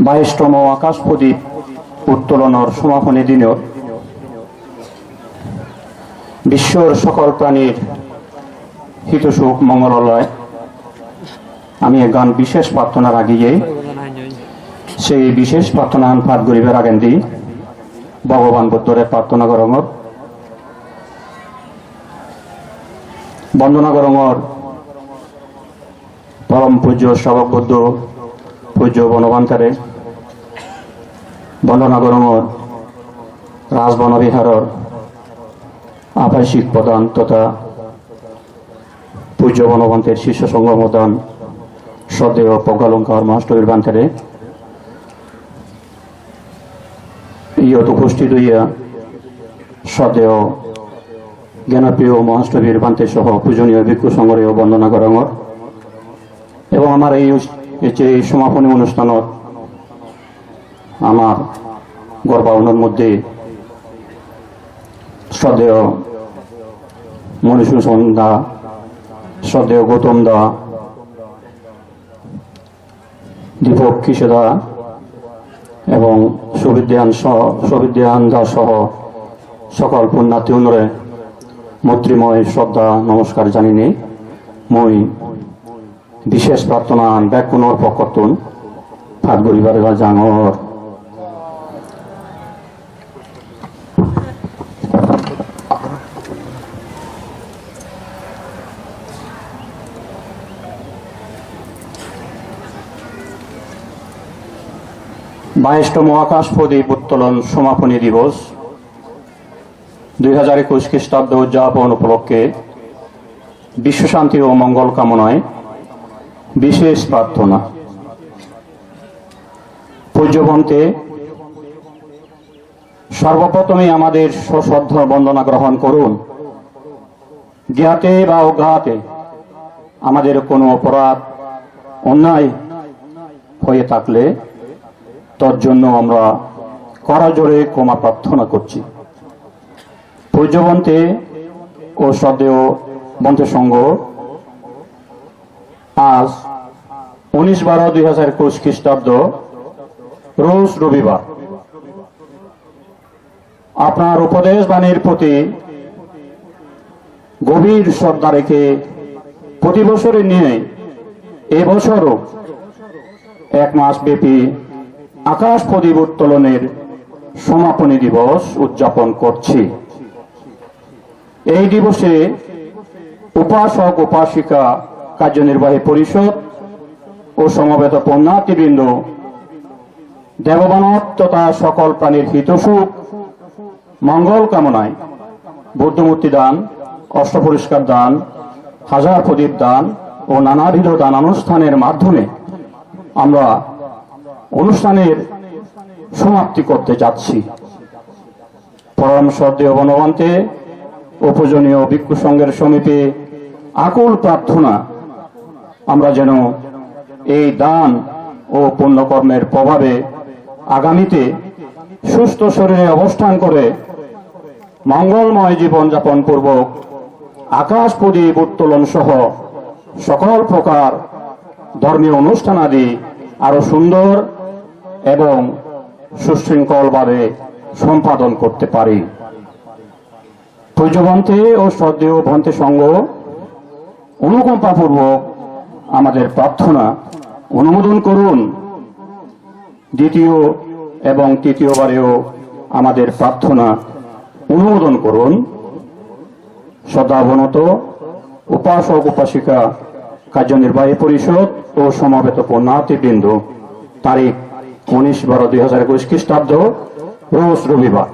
22তম আকাশ প্রদীপ উত্তোলনের সমাপনী দিনের বিশ্বর সকল প্রাণীর হিতসুখ মঙ্গলালয় আমি গান বিশেষ প্রার্থনার আগিয়ে সেই বিশেষ প্রার্থনা পাঠ গরিবের আগেন্দি ভগবান বুদ্ধরে প্রার্থনা করঙর বন্দনা করঙর পরম পূজ্য সেবক বুদ্ধ পূজ্য বনবান্তারে বন্দনা করঙর রাজবনবিহারর আবাসিক প্রধান তথা পূজ্য বনবন্তের শিষ্য সংঘ প্রধান শ্রদ্ধেয় প্রজ্ঞালঙ্কার মাস্টরের বান্তারে ইয়ত উপস্থিত হইয়া শ্রদ্ধেয় জ্ঞানপ্রিয় মহাষ্টবীর বান্তে সহ পূজনীয় ভিক্ষু সংঘরেও বন্দনা করঙর এবং আমার এই সমাপনী অনুষ্ঠানত আমার গর্বাউনের মধ্যে শ্রদ্ধেয় মনীষূষণ দা, শ্রদ্ধেয় গৌতম দা, দীপক কিশোদা এবং সবিদ্যান দা সহ সকল পুণ্যার্থী অনুরে মৈত্রীময় শ্রদ্ধা নমস্কার জানিনি মই বিশেষ প্রার্থনা ব্যাকুণর পক্ষতুন ফাট গরিবার জাঙর বাইশতম আকাশ প্রদীপ উত্তোলন সমাপনী দিবস 2021 খ্রিস্টাব্দ উদযাপন উপলক্ষে বিশ্বশান্তি ও মঙ্গল কামনায় বিশেষ প্রার্থনা। পূজ্যবন্তে সর্বপ্রথমে আমাদের সশ্রদ্ধ বন্দনা গ্রহণ করুন। জ্ঞাতে বা অজ্ঞাতে আমাদের কোনো অপরাধ অন্যায় হয়ে থাকলে তার জন্য আমরা করজোড়ে ক্ষমা প্রার্থনা করছি। পূজ্যবন্তে ও শ্রদ্ধেয় বন্তে সংঘ আজ 19/12/2021 খ্রিস্টাব্দ রোজ রবিবার আপনার উপদেশ বাণীর প্রতি গভীর শ্রদ্ধা রেখে প্রতি বছরে নিয়ে এবছরও 1 মাস ব্যাপী আকাশ প্রদীপ উত্তোলনের সমাপনী দিবস উদযাপন করছি। এই দিবসে উপাসক উপাসিকা কার্যনির্বাহী পরিষদ ও সমবেত পুণ্যার্থীবৃন্দ দেবমানব তথা সকল প্রাণীর হিতসুখ মঙ্গল কামনায় বুদ্ধমূর্তি দান, অষ্টপরিষ্কার দান, হাজার প্রদীপ দান ও নানাবিধ দানানুষ্ঠানের মাধ্যমে আমরা অনুষ্ঠানের সমাপ্তি করতে যাচ্ছি। পরম শ্রদ্ধেয় বনবন্তে উপজনীয় ভিক্ষু সংঘের সমীপে আকুল প্রার্থনা আমরা যেন এই দান ও পুণ্যকর্মের প্রভাবে আগামীতে সুস্থ শরীরে অবস্থান করে মঙ্গলময় জীবনযাপন পূর্বক আকাশ প্রদীপ উত্তোলন সহ সকল প্রকার ধর্মীয় অনুষ্ঠানাদি আরো সুন্দর এবং সুশৃঙ্খলভাবে সম্পাদন করতে পারি। পূজ্যবন্তে ও শ্রদ্ধেয় ভন্তে সংঘ অনুকম্পাপূর্বক আমাদের প্রার্থনা অনুমোদন করুন। দ্বিতীয় এবং তৃতীয়বারেও আমাদের প্রার্থনা অনুমোদন করুন। শ্রদ্ধাবনত উপাসক উপাসিকা কার্যনির্বাহী পরিষদ ও সমবেত পুণ্যার্থীবৃন্দ তারিখ 19/12/2021 খ্রিস্টাব্দ রোজ রবিবার।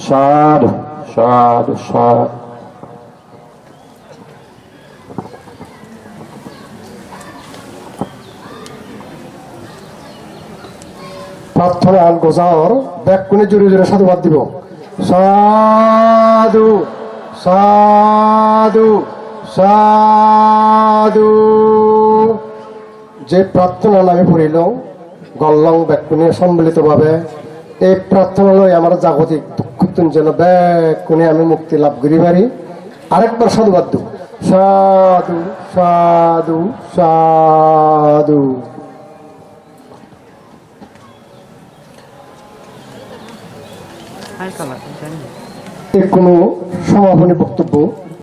সাধু সাধু সাধু। প্রার্থনা গোজার ব্যাকুণে জোরে জোরে সাধুবাদ দিব। সাধু সাধু সাধু। যে প্রার্থনা নামে পড়িল গল্লং ব্যাকুণে সম্মিলিত ভাবে এই প্রার্থনা লই আমার জাগতিক দুঃখ যেন ব্যাকুণে আমি মুক্তি লাভ করি পারি। আরেকবার সাধুবাদ দিব। সাধু সাধু সাধু। এর কোনো সমাপনী বক্তব্য